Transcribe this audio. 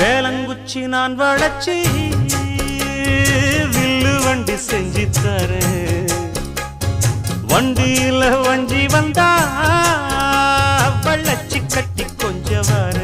வேலங்குச்சி நான் வளச்சி வில்லு வண்டி செஞ்சு தரேன். வண்டியில வஞ்சி வந்தா வள்ளச்சி கட்டி கொஞ்சம் வர